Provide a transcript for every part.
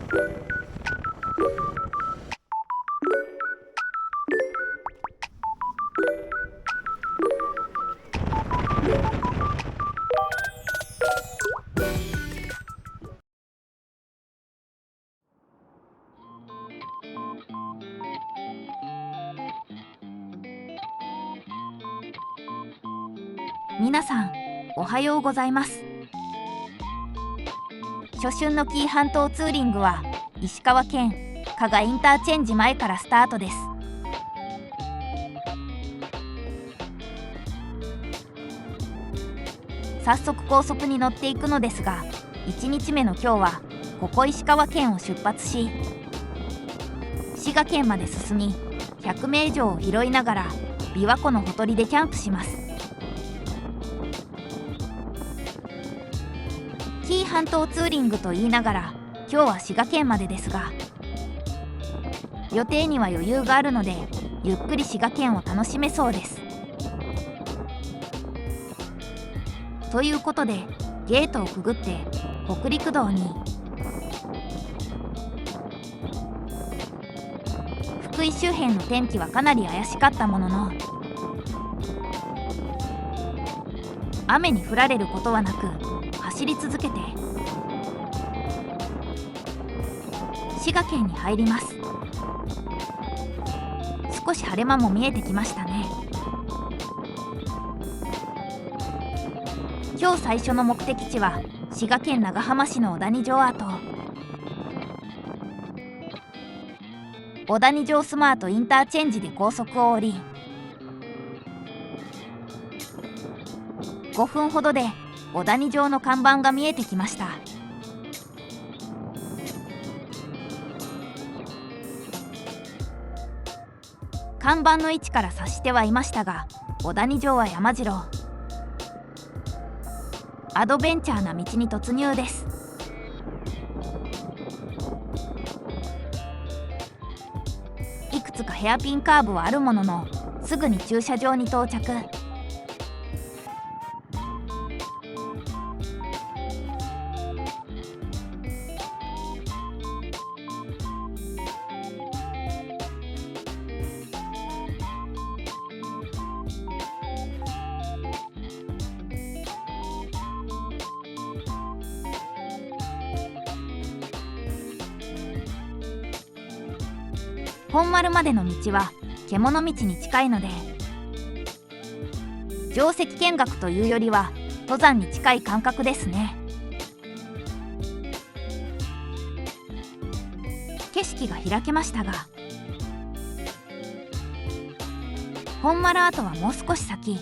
皆さんおはようございます。初春の紀伊半島ツーリングは石川県加賀インターチェンジ前からスタートです。早速高速に乗っていくのですが、1日目の今日はここ石川県を出発し、滋賀県まで進み100名以上を拾いながら琵琶湖のほとりでキャンプします。紀伊半島ツーリングと言いながら今日は滋賀県までですが、予定には余裕があるのでゆっくり滋賀県を楽しめそうです。ということでゲートをくぐって北陸道に。福井周辺の天気はかなり怪しかったものの、雨に降られることはなく走り続けて滋賀県に入ります。少し晴れ間も見えてきましたね。今日最初の目的地は滋賀県長浜市の小谷城跡。小谷城スマートインターチェンジで高速を降り、5分ほどで小谷城の看板が見えてきました。看板の位置から察してはいましたが、小谷城は山城。アドベンチャーな道に突入です。いくつかヘアピンカーブはあるものの、すぐに駐車場に到着。本丸までの道は獣道に近いので、定石見学というよりは登山に近い感覚ですね。景色が開けましたが、本丸跡はもう少し先。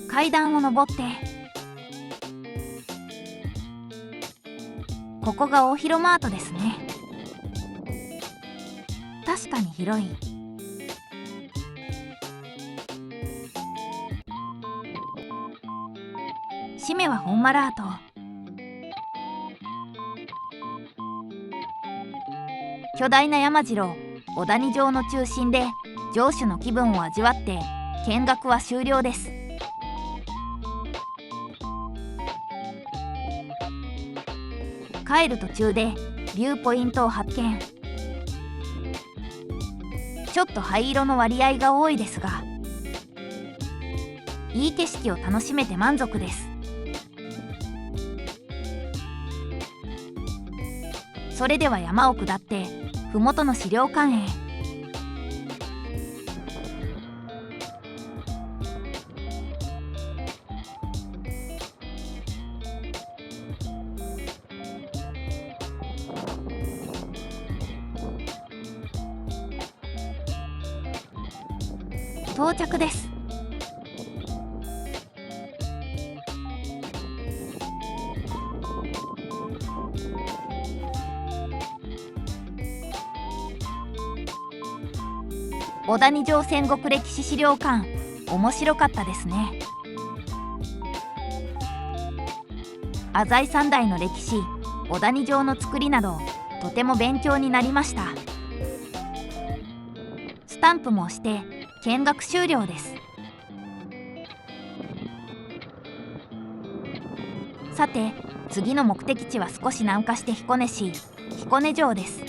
階段を上って、ここが大広間跡ですね。確かに広い。締めは本丸跡。巨大な山城小谷城の中心で城主の気分を味わって見学は終了です。帰る途中でビューポイントを発見。ちょっと灰色の割合が多いですが、いい景色を楽しめて満足です。それでは山を下って麓の資料館へ。到着です。小谷城戦国歴史資料館、面白かったですね。浅井三代の歴史、小谷城の造りなどとても勉強になりました。スタンプも押して見学終了です。さて次の目的地は少し南下して彦根市彦根城です。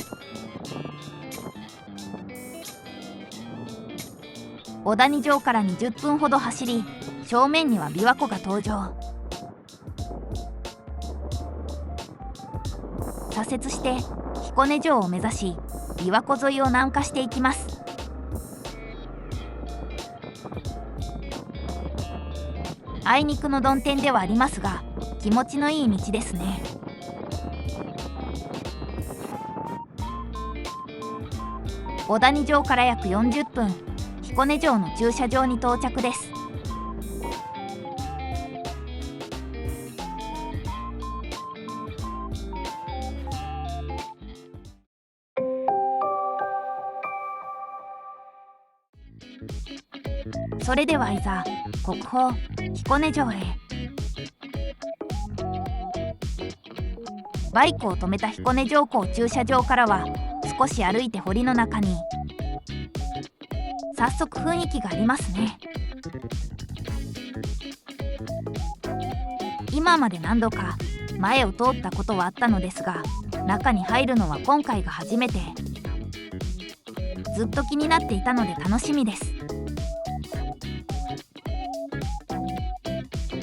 小谷城から20分ほど走り、正面には琵琶湖が登場。左折して彦根城を目指し、琵琶湖沿いを南下していきます。あいにくの曇天ではありますが、気持ちのいい道ですね。小谷城から約40分、彦根城の駐車場に到着です。それではいざ国宝彦根城へ。バイクを止めた彦根城港駐車場からは少し歩いて堀の中に。早速雰囲気がありますね。今まで何度か前を通ったことはあったのですが、中に入るのは今回が初めて。ずっと気になっていたので楽しみです。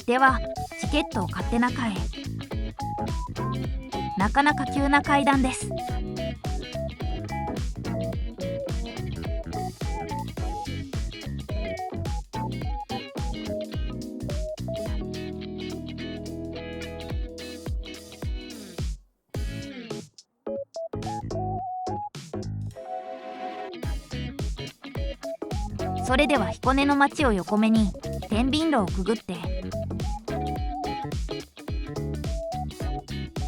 ではチケットを買って中へ。なかなか急な階段です。それでは彦根の町を横目に天秤路をくぐって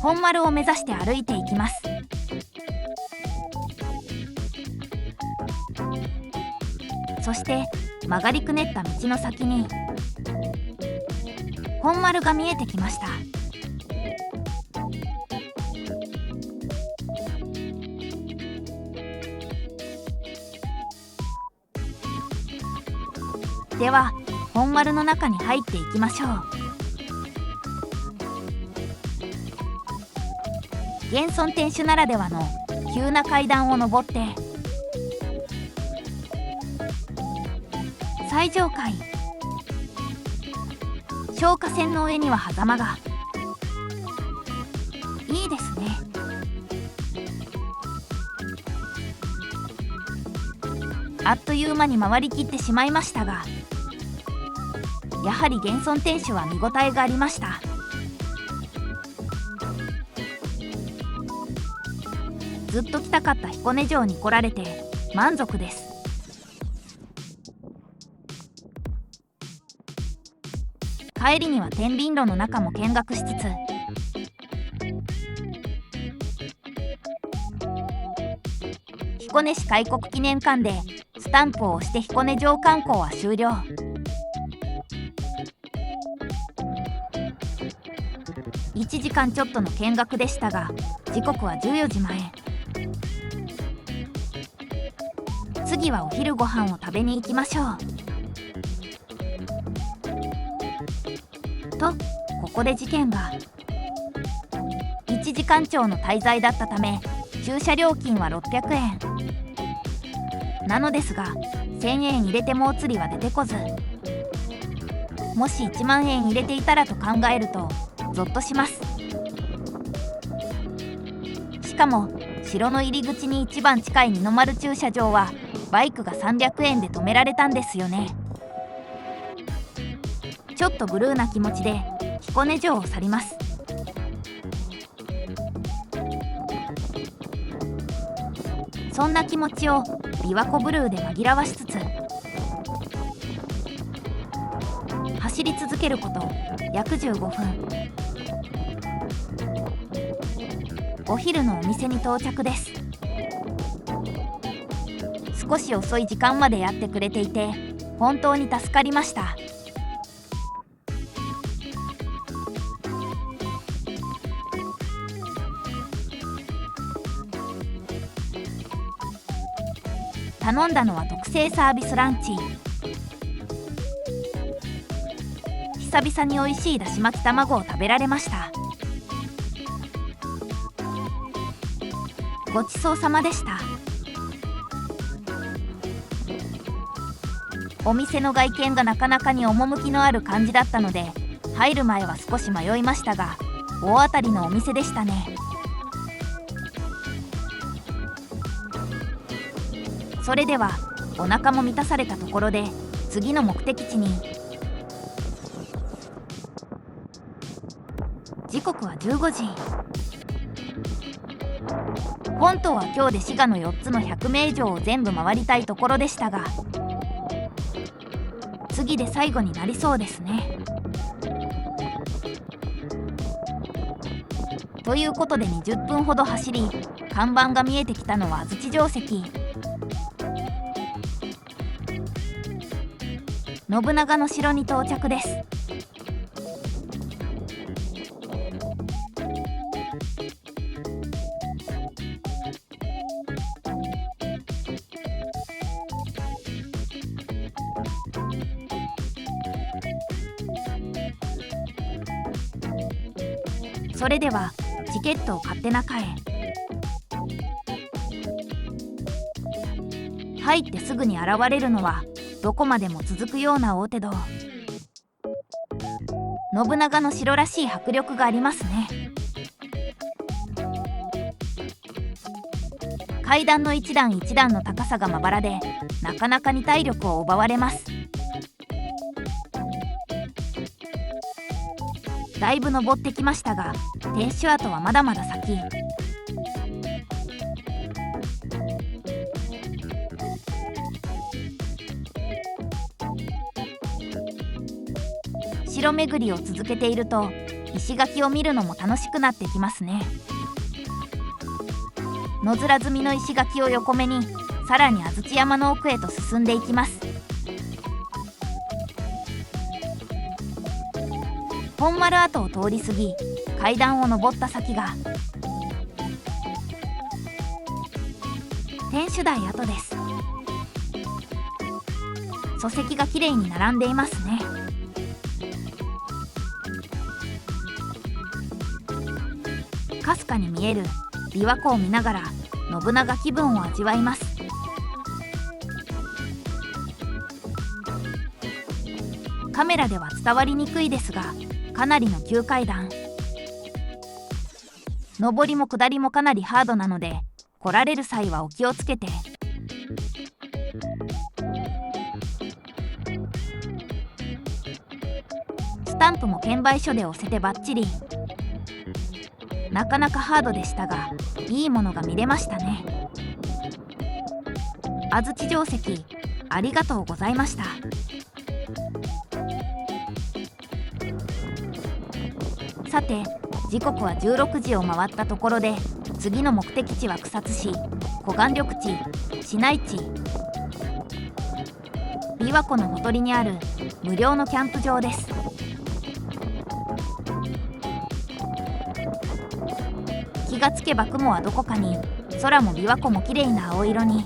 本丸を目指して歩いていきます。そして曲がりくねった道の先に本丸が見えてきました。では本丸の中に入っていきましょう。現存天守ならではの急な階段を上って最上階。消火栓の上には狭間が。いいですね。あっという間に回りきってしまいましたが、やはり現存天守は見応えがありました。ずっと来たかった彦根城に来られて満足です。帰りには天秤路の中も見学しつつ、彦根市開国記念館でスタンプを押して彦根城観光は終了。1時間ちょっとの見学でしたが、時刻は14時前。次はお昼ご飯を食べに行きましょう。とここで事件が。1時間超の滞在だったため駐車料金は600円なのですが、1000円入れてもお釣りは出てこず、もし1万円入れていたらと考えるとゾッとします。しかも城の入り口に一番近い二の丸駐車場はバイクが300円で止められたんですよね。ちょっとブルーな気持ちで彦根城を去ります。そんな気持ちを琵琶湖ブルーで紛らわしつつ走り続けること約15分。お昼のお店に到着です。少し遅い時間までやってくれていて本当に助かりました。頼んだのは特製サービスランチ。久々に美味しいだし巻き卵を食べられました。ごちそうさまでした。お店の外見がなかなかに趣のある感じだったので、入る前は少し迷いましたが、大当たりのお店でしたね。それではお腹も満たされたところで次の目的地に。時刻は15時。本当は今日で滋賀の4つの100名以上を全部回りたいところでしたが、次で最後になりそうですね。ということで20分ほど走り、看板が見えてきたのは安土城跡。信長の城に到着です。それではチケットを買って中へ。入ってすぐに現れるのはどこまでも続くような大手堂。信長の城らしい迫力がありますね。階段の一段一段の高さがまばらで、なかなかに体力を奪われます。だいぶ登ってきましたが、天守跡はまだまだ先。城巡りを続けていると、石垣を見るのも楽しくなってきますね。野面積みの石垣を横目に、さらに安土山の奥へと進んでいきます。本丸跡を通り過ぎ、階段を上った先が天守台跡です。礎石がきれいに並んでいますね。かすかに見える琵琶湖を見ながら信長気分を味わいます。カメラでは伝わりにくいですが、かなりの急階段。上りも下りもかなりハードなので、来られる際はお気をつけて。スタンプも券売所で押せてバッチリ。なかなかハードでしたが、いいものが見れましたね。安土城跡、ありがとうございました。さて、時刻は16時を回ったところで、次の目的地は草津市、湖岸緑地、市内地。琵琶湖のほとりにある無料のキャンプ場です。気がつけば雲はどこかに、空も琵琶湖もきれいな青色に。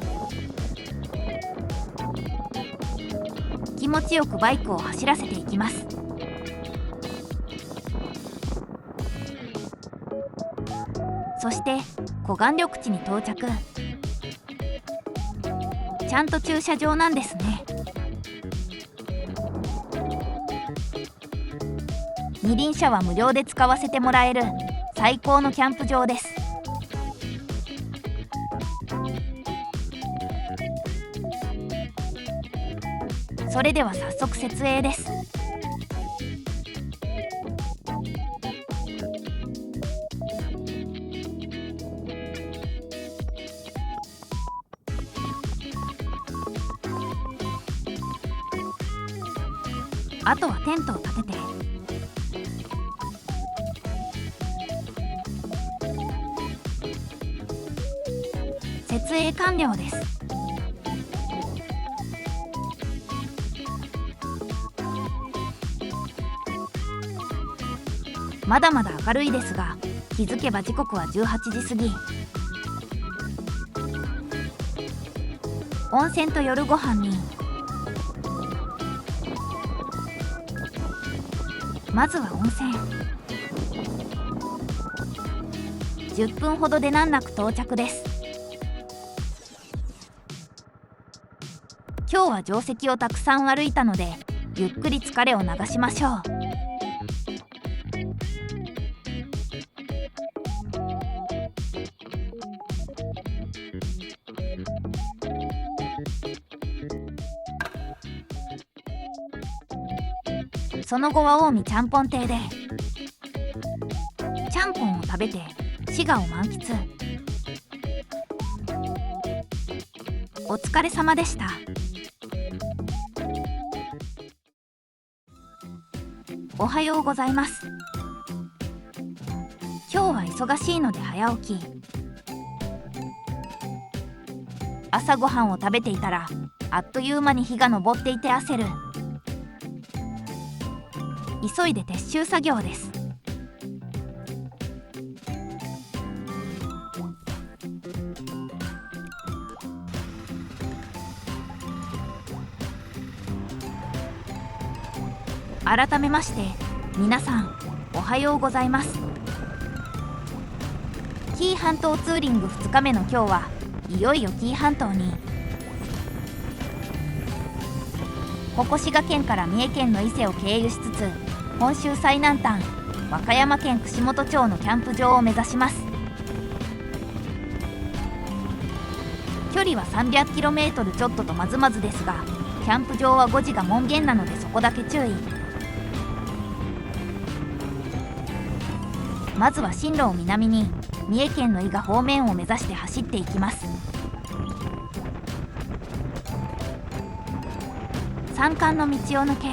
気持ちよくバイクを走らせていきます。そして湖岸緑地に到着。ちゃんと駐車場なんですね。二輪車は無料で使わせてもらえる最高のキャンプ場です。それでは早速設営です。あとはテントを立てて、設営完了です。まだまだ明るいですが、気づけば時刻は18時過ぎ。温泉と夜ご飯にまずは温泉。10分ほどで難なく到着です。今日は定石をたくさん歩いたので、ゆっくり疲れを流しましょう。その後は近江ちゃんぽん亭でちゃんぽんを食べて滋賀を満喫。お疲れ様でした。おはようございます。今日は忙しいので早起き。朝ごはんを食べていたらあっという間に日が昇っていて焦る。急いで撤収作業です。改めまして皆さんおはようございます。紀伊半島ツーリング2日目の今日はいよいよ紀伊半島に。ここ滋賀県から三重県の伊勢を経由しつつ本州最南端和歌山県串本町のキャンプ場を目指します。距離は 300km ちょっととまずまずですが、キャンプ場は5時が門限なのでそこだけ注意。まずは進路を南に三重県の伊賀方面を目指して走っていきます。山間の道を抜け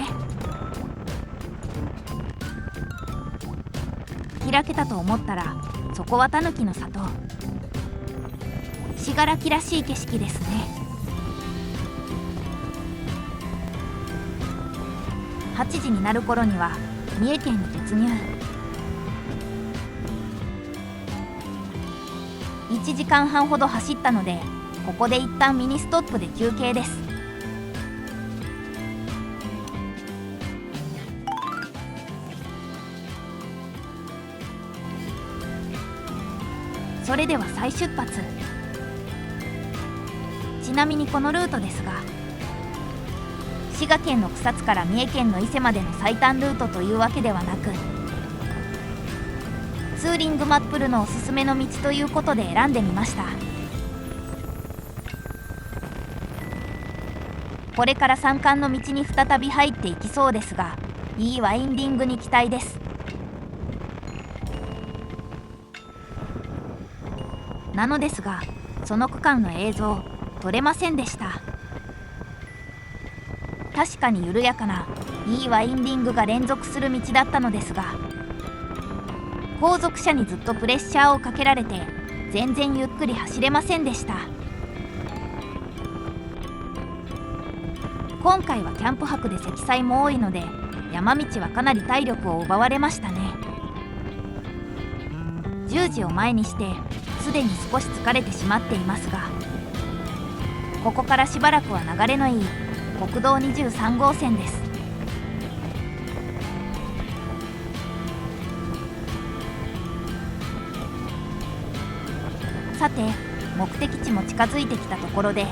開けたと思ったらそこはタヌキの里。信楽らしい景色ですね。8時になる頃には三重県に突入。1時間半ほど走ったのでここで一旦ミニストップで休憩です。それでは再出発。ちなみにこのルートですが、滋賀県の草津から三重県の伊勢までの最短ルートというわけではなく、ツーリングマップルのおすすめの道ということで選んでみました。これから山間の道に再び入っていきそうですが、いいワインディングに期待です。なのですが、その区間の映像撮れませんでした。確かに緩やかないいワインディングが連続する道だったのですが、後続車にずっとプレッシャーをかけられて全然ゆっくり走れませんでした。今回はキャンプ泊で積載も多いので山道はかなり体力を奪われましたね。10時を前にしてすでに少し疲れてしまっていますが、ここからしばらくは流れのいい国道23号線です。さて目的地も近づいてきたところで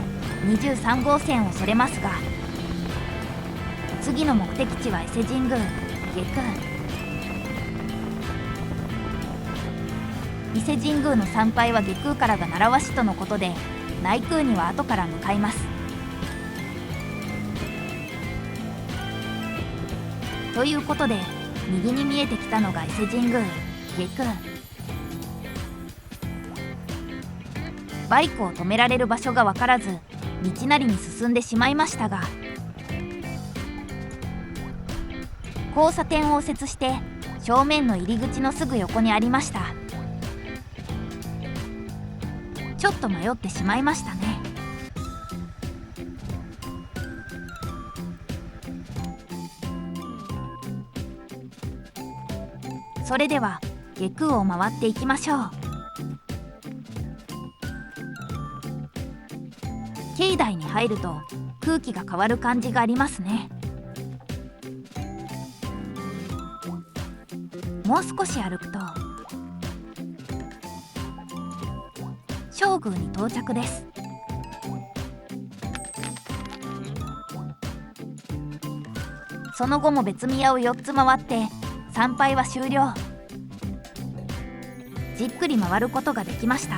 23号線をそれますが、次の目的地は伊勢神宮下宮。伊勢神宮の参拝は下宮からが習わしとのことで、内宮には後から向かいます。ということで右に見えてきたのが伊勢神宮下宮。バイクを止められる場所が分からず道なりに進んでしまいましたが、交差点を右折して正面の入り口のすぐ横にありました。ちょっと迷ってしまいましたね。それでは下宮を回っていきましょう。境内に入ると空気が変わる感じがありますね。もう少し歩くと正宮に到着です。その後も別宮を4つ回って参拝は終了。じっくり回ることができました。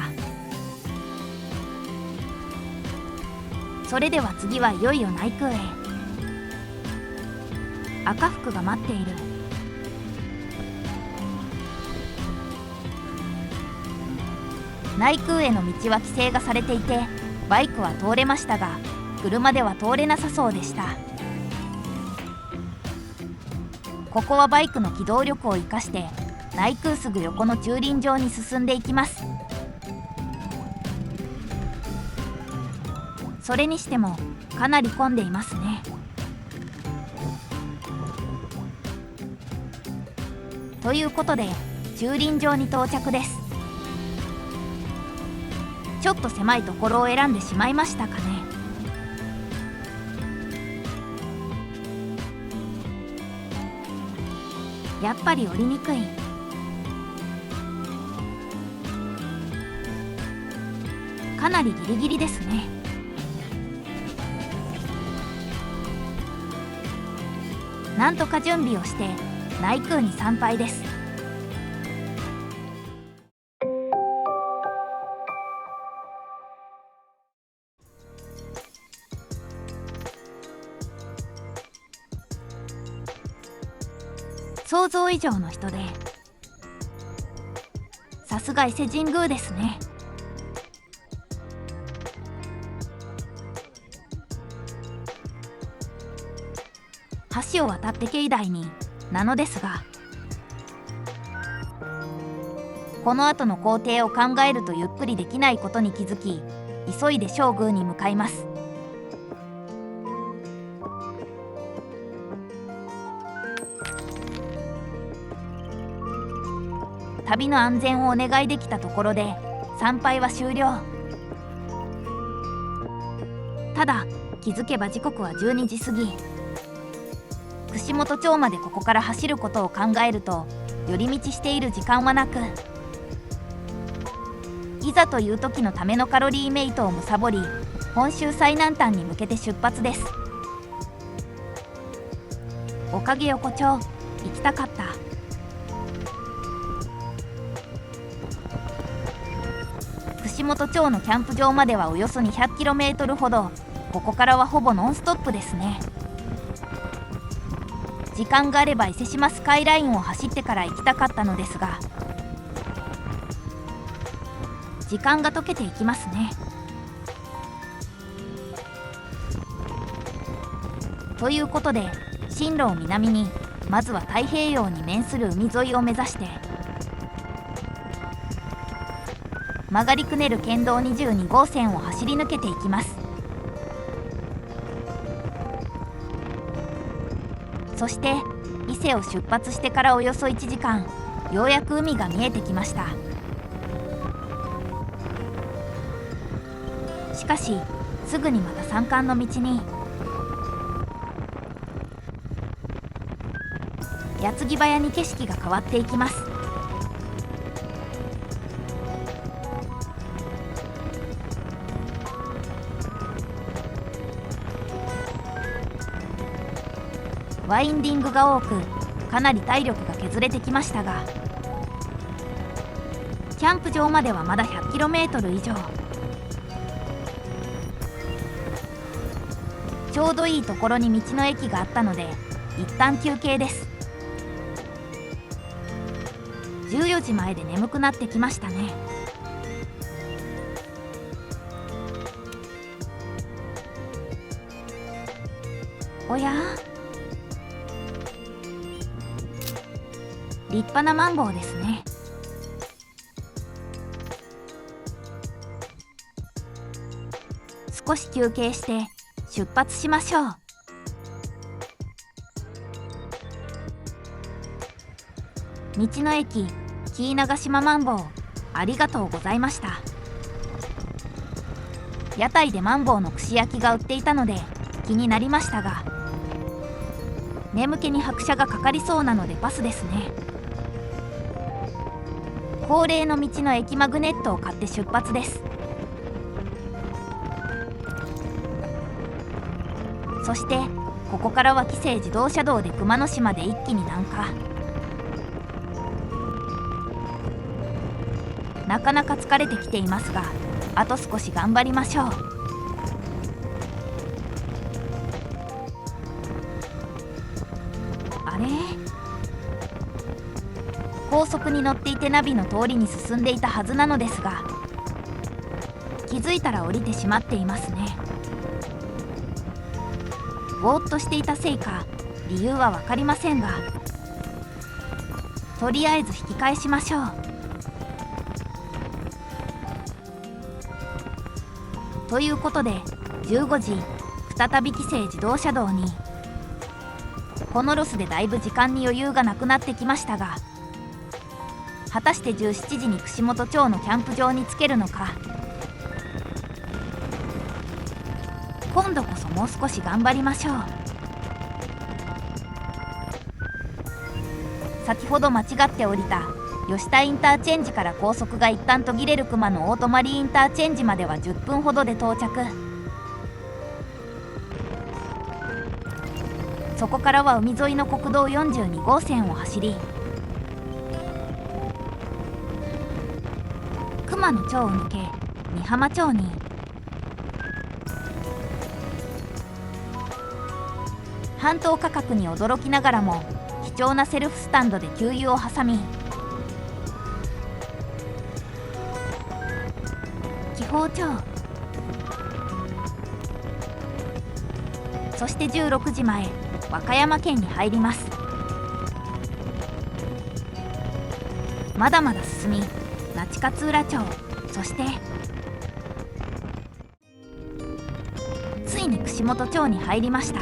それでは次はいよいよ内宮へ。赤福が待っている。内宮への道は規制がされていてバイクは通れましたが車では通れなさそうでした。ここはバイクの機動力を生かして内宮すぐ横の駐輪場に進んでいきます。それにしてもかなり混んでいますね。ということで駐輪場に到着です。ちょっと狭いところを選んでしまいましたかね。やっぱり降りにくい。かなりギリギリですね。なんとか準備をして内宮に参拝です。想像以上の人でさすが伊勢神宮ですね。橋を渡って境内になのですが、この後の工程を考えるとゆっくりできないことに気づき急いで正宮に向かいます。旅の安全をお願いできたところで参拝は終了。ただ気づけば時刻は12時過ぎ。串本町までここから走ることを考えると寄り道している時間はなく、いざという時のためのカロリーメイトを貪り本州最南端に向けて出発です。おかげ横丁行きたかった。串本町のキャンプ場まではおよそ 200km ほど。ここからはほぼノンストップですね。時間があれば伊勢志摩スカイラインを走ってから行きたかったのですが、時間が溶けていきますね。ということで進路を南に、まずは太平洋に面する海沿いを目指して曲がりくねる県道22号線を走り抜けていきます。そして伊勢を出発してからおよそ1時間、ようやく海が見えてきました。しかしすぐにまた山間の道に矢継ぎ早に景色が変わっていきます。ワインディングが多くかなり体力が削れてきましたが、キャンプ場まではまだ 100km 以上。ちょうどいいところに道の駅があったので一旦休憩です。14時前で眠くなってきましたね。おや？立派なマンボウですね。少し休憩して出発しましょう。道の駅紀伊長島マンボウ、ありがとうございました。屋台でマンボウの串焼きが売っていたので気になりましたが、眠気に拍車がかかりそうなのでパスですね。恒例の道の駅マグネットを買って出発です。そしてここからは紀勢自動車道で熊野市まで一気に南下。なかなか疲れてきていますが、あと少し頑張りましょう。あれ、高速に乗っていてナビの通りに進んでいたはずなのですが、気づいたら降りてしまっていますね。ぼーっとしていたせいか理由は分かりませんが、とりあえず引き返しましょう。ということで15時再び紀勢自動車道に。このロスでだいぶ時間に余裕がなくなってきましたが、果たして17時に串本町のキャンプ場に着けるのか。今度こそもう少し頑張りましょう。先ほど間違って降りた吉田インターチェンジから高速が一旦途切れる熊野大泊インターチェンジまでは10分ほどで到着。そこからは海沿いの国道42号線を走り、熊野町を抜け美浜町に。半島価格に驚きながらも貴重なセルフスタンドで給油を挟み、紀宝町、そして16時前和歌山県に入ります。まだまだ進み那智勝浦町、そしてついに串本町に入りました。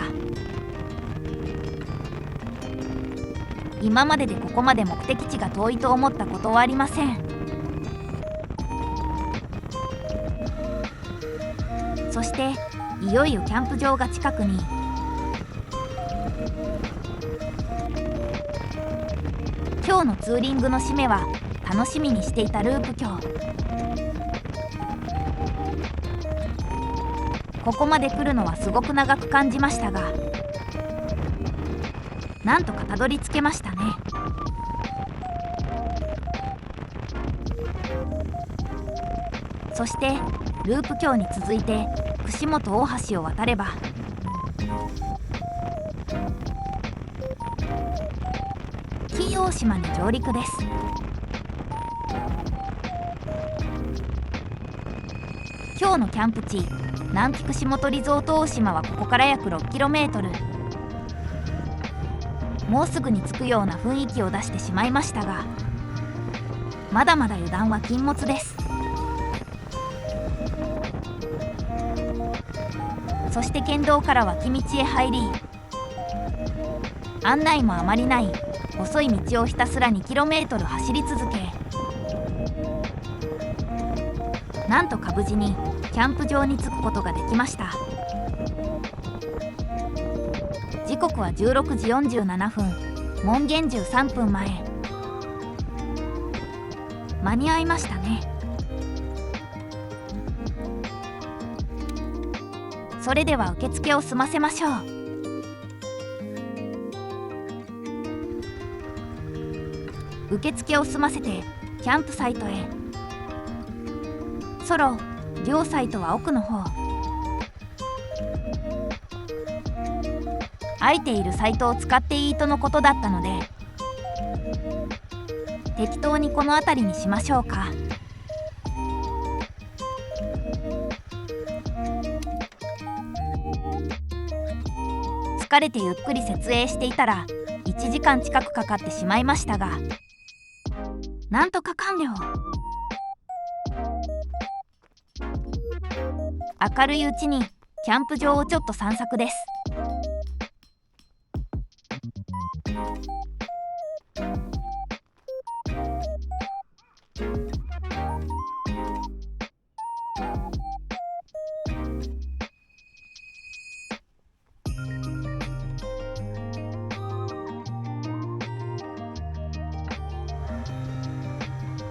今まででここまで目的地が遠いと思ったことはありません。そしていよいよキャンプ場が近くに。今日のツーリングの締めは楽しみにしていたループ橋。ここまで来るのはすごく長く感じましたが、なんとかたどり着けましたね。そしてループ橋に続いて串本大橋を渡れば紀伊大島に上陸です。今日のキャンプ地南紀串本リゾート大島はここから約 6km。もうすぐに着くような雰囲気を出してしまいましたが、まだまだ油断は禁物です。そして県道から脇道へ入り、案内もあまりない細い道をひたすら 2km 走り続け、なんとか無事にキャンプ場に着くことができました。時刻は16時47分、門限13分前。間に合いましたね。それでは受付を済ませましょう。受付を済ませてキャンプサイトへ。ソロ両サイトは奥の方。空いているサイトを使っていいとのことだったので、適当にこの辺りにしましょうか。疲れてゆっくり設営していたら1時間近くかかってしまいましたが、なんとか完了。明るいうちにキャンプ場をちょっと散策です。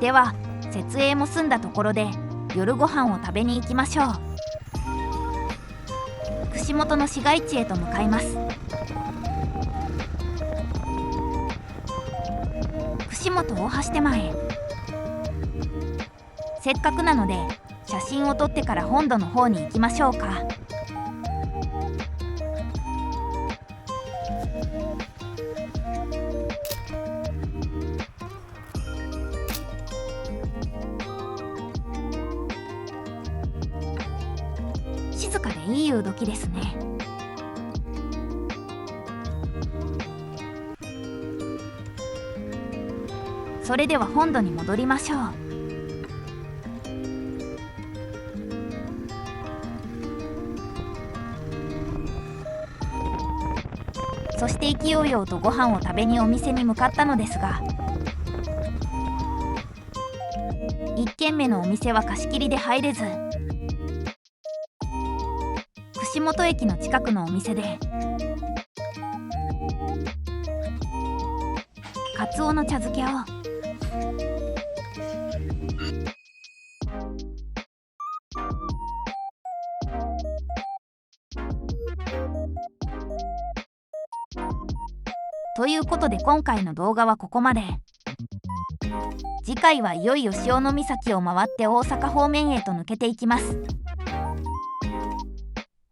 では設営も済んだところで夜ご飯を食べに行きましょう。串本の市街地へと向かいます。串本大橋手前。せっかくなので写真を撮ってから本土の方に行きましょうか。静かでいい夕時ですね。それでは本土に戻りましょう。そして勢いよとご飯を食べにお店に向かったのですが、1軒目のお店は貸し切りで入れず、串本駅の近くのお店でカツオの茶漬けを。ということで今回の動画はここまで。次回はいよいよ潮岬を回って大阪方面へと抜けていきます。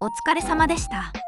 お疲れ様でした。